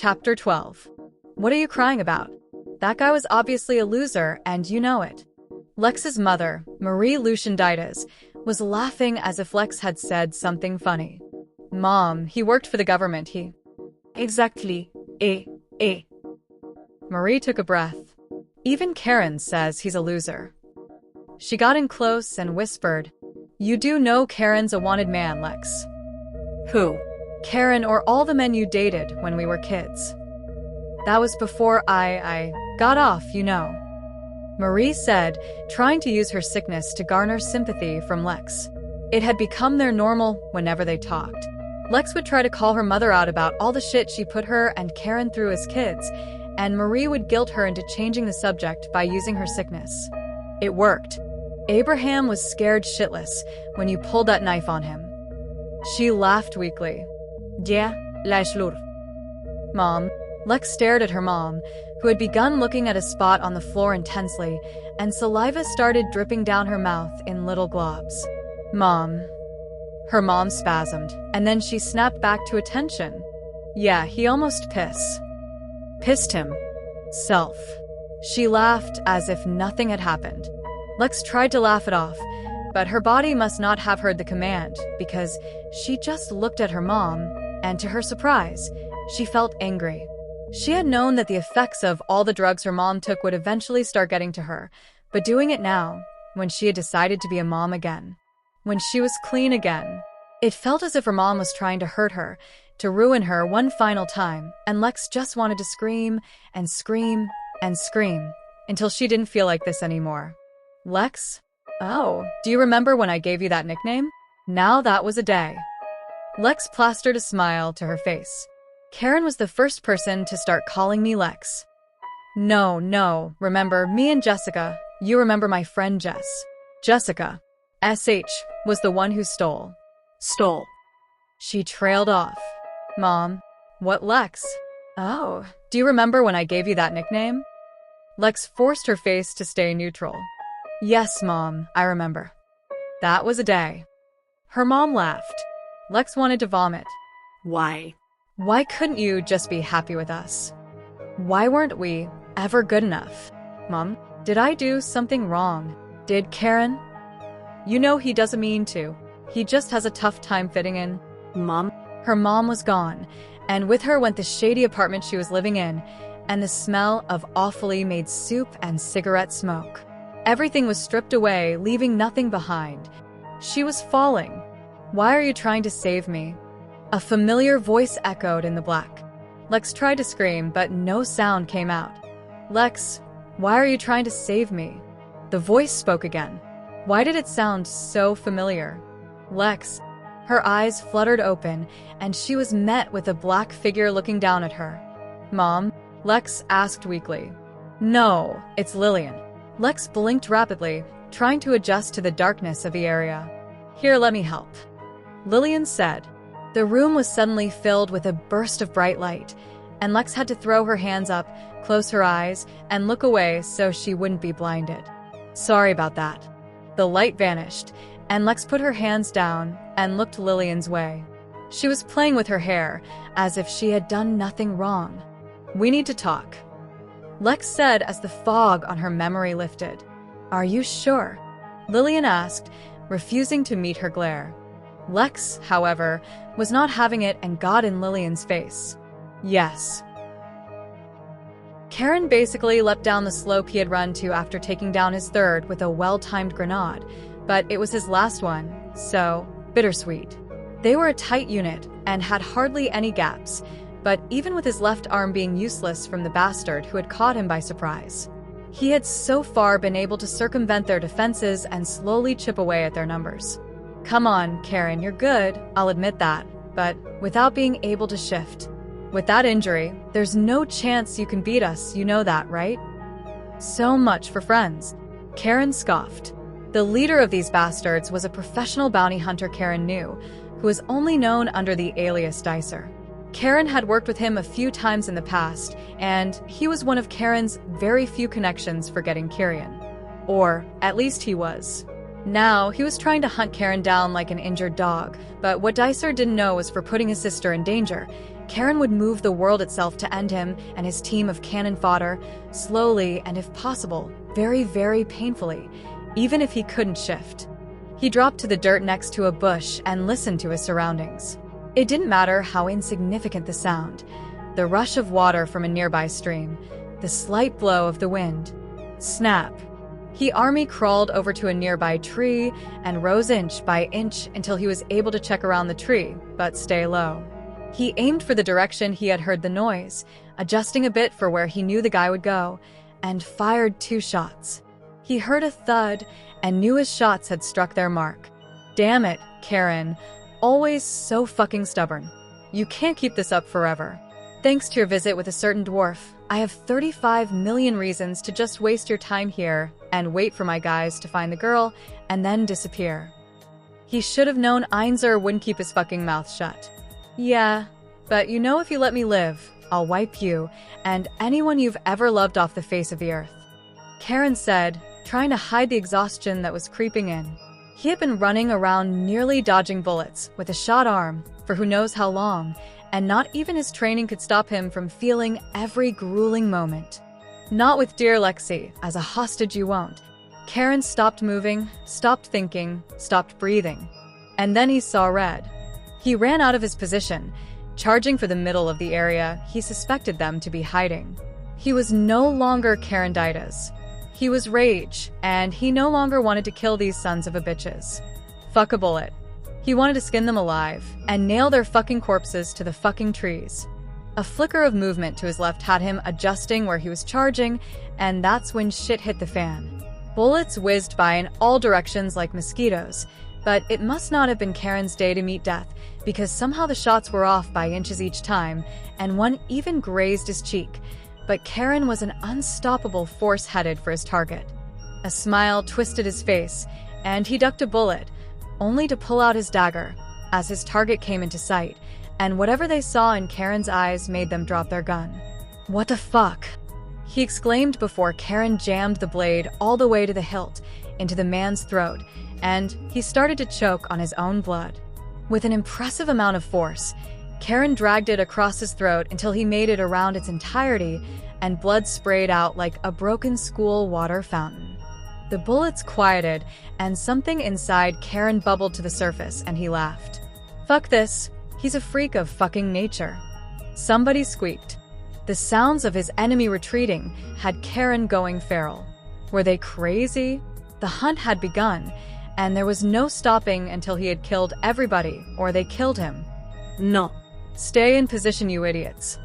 Chapter 12. What are you crying about? That guy was obviously a loser, and you know it. Lex's mother, Marie Lucian Deitas, was laughing as if Lex had said something funny. Mom, he worked for the government, he... Exactly. Marie took a breath. Even Kaeron says he's a loser. She got in close and whispered, You do know Kaeron's a wanted man, Lex. Who? Kaeron or all the men you dated when we were kids. That was before I got off, you know. Marie said, trying to use her sickness to garner sympathy from Lex. It had become their normal whenever they talked. Lex would try to call her mother out about all the shit she put her and Kaeron through as kids, and Marie would guilt her into changing the subject by using her sickness. It worked. Abraham was scared shitless when you pulled that knife on him. She laughed weakly. Yeah, la slur. Mom. Lex stared at her mom, who had begun looking at a spot on the floor intensely, and saliva started dripping down her mouth in little globs. Mom. Her mom spasmed, and then she snapped back to attention. Yeah, he almost pissed him. Self. She laughed as if nothing had happened. Lex tried to laugh it off, but her body must not have heard the command, because she just looked at her mom, and to her surprise, she felt angry. She had known that the effects of all the drugs her mom took would eventually start getting to her, but doing it now, when she had decided to be a mom again, when she was clean again, it felt as if her mom was trying to hurt her, to ruin her one final time, and Lex just wanted to scream and scream and scream until she didn't feel like this anymore. Lex? Oh, do you remember when I gave you that nickname? Now that was a day. Lex plastered a smile to her face. Kaeron was the first person to start calling me Lex. No, remember, me and Jessica, you remember my friend Jess. Jessica, SH, was the one who stole. She trailed off. Mom, what Lex? Oh, do you remember when I gave you that nickname? Lex forced her face to stay neutral. Yes, Mom, I remember. That was a day. Her mom laughed. Lex wanted to vomit. Why? Why couldn't you just be happy with us? Why weren't we ever good enough? Mom, did I do something wrong? Did Kaeron? You know he doesn't mean to. He just has a tough time fitting in. Mom? Her mom was gone, and with her went the shady apartment she was living in, and the smell of awfully made soup and cigarette smoke. Everything was stripped away, leaving nothing behind. She was falling. Why are you trying to save me? A familiar voice echoed in the black. Lex tried to scream, but no sound came out. Lex, why are you trying to save me? The voice spoke again. Why did it sound so familiar? Lex. Her eyes fluttered open, and she was met with a black figure looking down at her. Mom? Lex asked weakly. No, it's Lillian. Lex blinked rapidly, trying to adjust to the darkness of the area. Here, let me help. Lillian said. The room was suddenly filled with a burst of bright light, and Lex had to throw her hands up, close her eyes, and look away so she wouldn't be blinded. Sorry about that. The light vanished, and Lex put her hands down and looked Lillian's way. She was playing with her hair, as if she had done nothing wrong. We need to talk. Lex said as the fog on her memory lifted. Are you sure? Lillian asked, refusing to meet her glare. Lex, however, was not having it and got in Lillian's face. Yes. Kaeron basically leapt down the slope he had run to after taking down his third with a well-timed grenade, but it was his last one, so bittersweet. They were a tight unit and had hardly any gaps, but even with his left arm being useless from the bastard who had caught him by surprise, he had so far been able to circumvent their defenses and slowly chip away at their numbers. Come on, Kaeron, you're good, I'll admit that, but without being able to shift. With that injury, there's no chance you can beat us, you know that, right? So much for friends. Kaeron scoffed. The leader of these bastards was a professional bounty hunter Kaeron knew, who was only known under the alias Dicer. Kaeron had worked with him a few times in the past, and he was one of Kaeron's very few connections for getting Kyrian. Or, at least he was. Now, he was trying to hunt Kaeron down like an injured dog, but what Dicer didn't know was for putting his sister in danger, Kaeron would move the world itself to end him and his team of cannon fodder, slowly and if possible, very, very painfully, even if he couldn't shift. He dropped to the dirt next to a bush and listened to his surroundings. It didn't matter how insignificant the sound, the rush of water from a nearby stream, the slight blow of the wind. Snap. He army crawled over to a nearby tree and rose inch by inch until he was able to check around the tree, but stay low. He aimed for the direction he had heard the noise, adjusting a bit for where he knew the guy would go, and fired 2 shots. He heard a thud and knew his shots had struck their mark. Damn it, Kaeron. Always so fucking stubborn. You can't keep this up forever. Thanks to your visit with a certain dwarf, I have 35 million reasons to just waste your time here and wait for my guys to find the girl and then disappear. He should have known Einzer wouldn't keep his fucking mouth shut. Yeah, but you know if you let me live, I'll wipe you and anyone you've ever loved off the face of the earth. Kaeron said, trying to hide the exhaustion that was creeping in. He had been running around nearly dodging bullets with a shot arm for who knows how long, and not even his training could stop him from feeling every grueling moment. Not with dear Lexi, as a hostage you won't. Kaeron stopped moving, stopped thinking, stopped breathing. And then he saw red. He ran out of his position, charging for the middle of the area he suspected them to be hiding. He was no longer Kaeron Deitas. He was rage, and he no longer wanted to kill these sons of a bitches. Fuck a bullet. He wanted to skin them alive and nail their fucking corpses to the fucking trees. A flicker of movement to his left had him adjusting where he was charging, and that's when shit hit the fan. Bullets whizzed by in all directions like mosquitoes, but it must not have been Kaeron's day to meet death, because somehow the shots were off by inches each time, and one even grazed his cheek. But Kaeron was an unstoppable force headed for his target. A smile twisted his face, and he ducked a bullet, only to pull out his dagger as his target came into sight, and whatever they saw in Kaeron's eyes made them drop their gun. What the fuck? He exclaimed before Kaeron jammed the blade all the way to the hilt into the man's throat, and he started to choke on his own blood. With an impressive amount of force, Kaeron dragged it across his throat until he made it around its entirety, and blood sprayed out like a broken school water fountain. The bullets quieted, and something inside Kaeron bubbled to the surface, and he laughed. Fuck this. He's a freak of fucking nature. Somebody squeaked. The sounds of his enemy retreating had Kaeron going feral. Were they crazy? The hunt had begun, and there was no stopping until he had killed everybody, or they killed him. No. Stay in position, you idiots.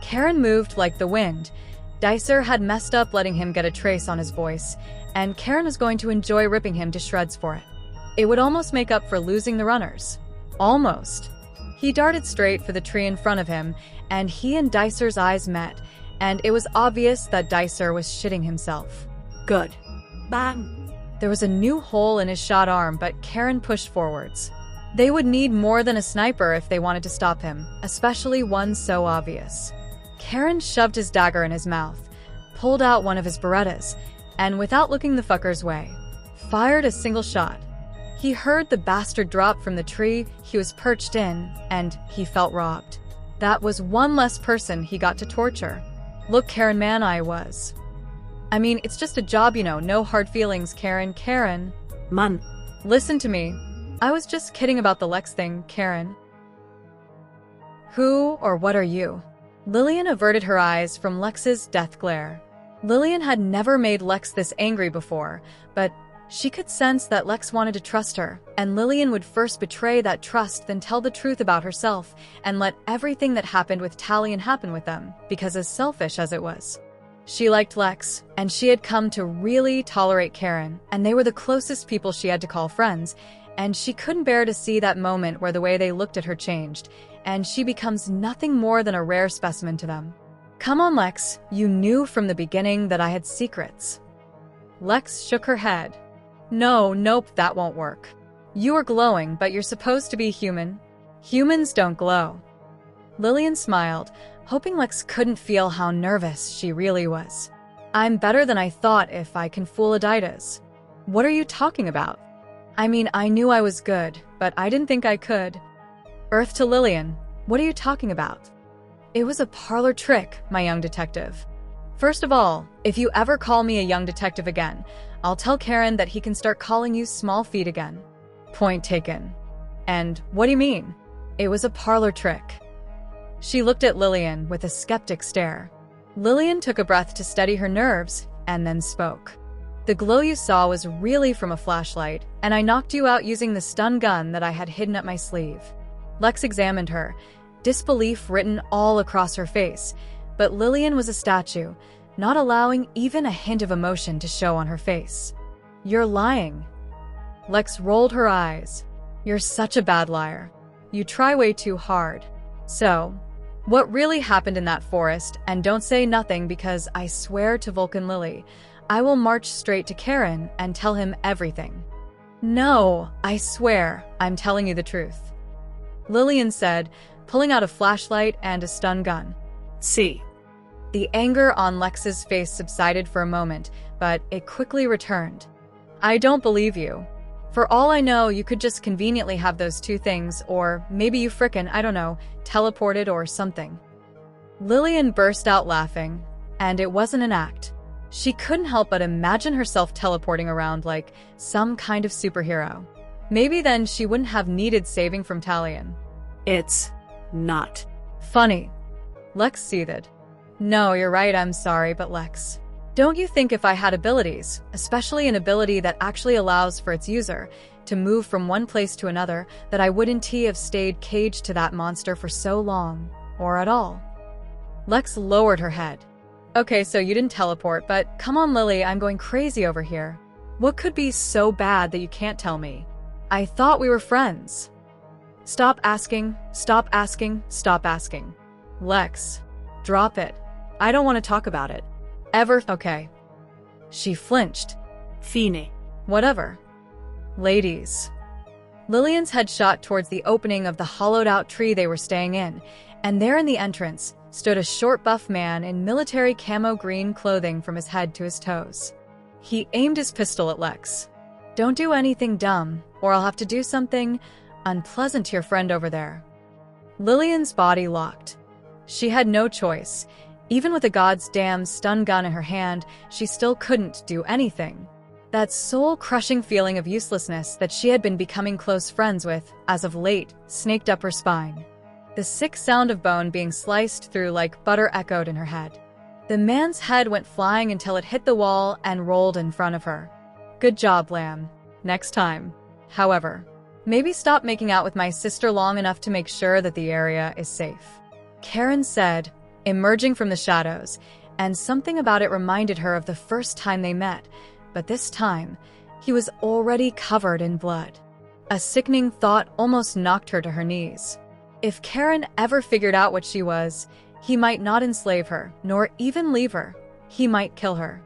Kaeron moved like the wind. Dicer had messed up letting him get a trace on his voice, and Kaeron was going to enjoy ripping him to shreds for it. It would almost make up for losing the runners. Almost. He darted straight for the tree in front of him, and he and Dicer's eyes met, and it was obvious that Dicer was shitting himself. Good. Bang. There was a new hole in his shot arm, but Kaeron pushed forwards. They would need more than a sniper if they wanted to stop him, especially one so obvious. Kaeron shoved his dagger in his mouth, pulled out one of his Berettas, and without looking the fucker's way, fired a single shot. He heard the bastard drop from the tree he was perched in, and he felt robbed. That was one less person he got to torture. Look, Kaeron, man, I was. I mean, it's just a job, you know, no hard feelings, Kaeron. Kaeron. Man. Listen to me. I was just kidding about the Lex thing, Kaeron. Who or what are you? Lillian averted her eyes from Lex's death glare. Lillian had never made Lex this angry before, but she could sense that Lex wanted to trust her, and Lillian would first betray that trust than tell the truth about herself and let everything that happened with Talion happen with them, because as selfish as it was. She liked Lex, and she had come to really tolerate Kaeron, and they were the closest people she had to call friends, and she couldn't bear to see that moment where the way they looked at her changed, and she becomes nothing more than a rare specimen to them. Come on, Lex, you knew from the beginning that I had secrets. Lex shook her head. Nope, that won't work. You are glowing, but you're supposed to be human. Humans don't glow. Lillian smiled, hoping Lex couldn't feel how nervous she really was. I'm better than I thought if I can fool a Deitas. What are you talking about? I mean, I knew I was good, but I didn't think I could. Earth to Lillian. What are you talking about? It was a parlor trick, my young detective. First of all, if you ever call me a young detective again, I'll tell Kaeron that he can start calling you small feet again. Point taken. And what do you mean? It was a parlor trick. She looked at Lillian with a skeptic stare. Lillian took a breath to steady her nerves and then spoke. The glow you saw was really from a flashlight, and I knocked you out using the stun gun that I had hidden up my sleeve. Lex examined her, disbelief written all across her face, but Lillian was a statue, not allowing even a hint of emotion to show on her face. You're lying. Lex rolled her eyes. You're such a bad liar. You try way too hard. So, what really happened in that forest, and don't say nothing because I swear to Vulcan Lily, I will march straight to Kaeron and tell him everything. No, I swear, I'm telling you the truth. Lillian said, pulling out a flashlight and a stun gun. See. The anger on Lex's face subsided for a moment, but it quickly returned. I don't believe you. For all I know, you could just conveniently have those two things, or maybe you frickin', I don't know, teleported or something. Lillian burst out laughing, and it wasn't an act. She couldn't help but imagine herself teleporting around like some kind of superhero. Maybe then she wouldn't have needed saving from Talion. It's not funny. Lex seethed. No, you're right, I'm sorry, but Lex, don't you think if I had abilities, especially an ability that actually allows for its user to move from one place to another, that I wouldn't have stayed caged to that monster for so long, or at all? Lex lowered her head. Okay, so you didn't teleport, but come on, Lily, I'm going crazy over here. What could be so bad that you can't tell me? I thought we were friends. Stop asking, stop asking, stop asking. Lex, drop it. I don't want to talk about it. Ever. Okay. She flinched. Fine. Whatever. Ladies. Lillian's head shot towards the opening of the hollowed-out tree they were staying in, and there in the entrance stood a short buff man in military camo green clothing from his head to his toes. He aimed his pistol at Lex. Don't do anything dumb, or I'll have to do something unpleasant to your friend over there. Lillian's body locked. She had no choice. Even with a goddamn stun gun in her hand, she still couldn't do anything. That soul-crushing feeling of uselessness that she had been becoming close friends with, as of late, snaked up her spine. The sick sound of bone being sliced through like butter echoed in her head. The man's head went flying until it hit the wall and rolled in front of her. Good job, Lamb. Next time. However, maybe stop making out with my sister long enough to make sure that the area is safe. Kaeron said, emerging from the shadows, and something about it reminded her of the first time they met, but this time, he was already covered in blood. A sickening thought almost knocked her to her knees. If Kaeron ever figured out what she was, he might not enslave her, nor even leave her. He might kill her.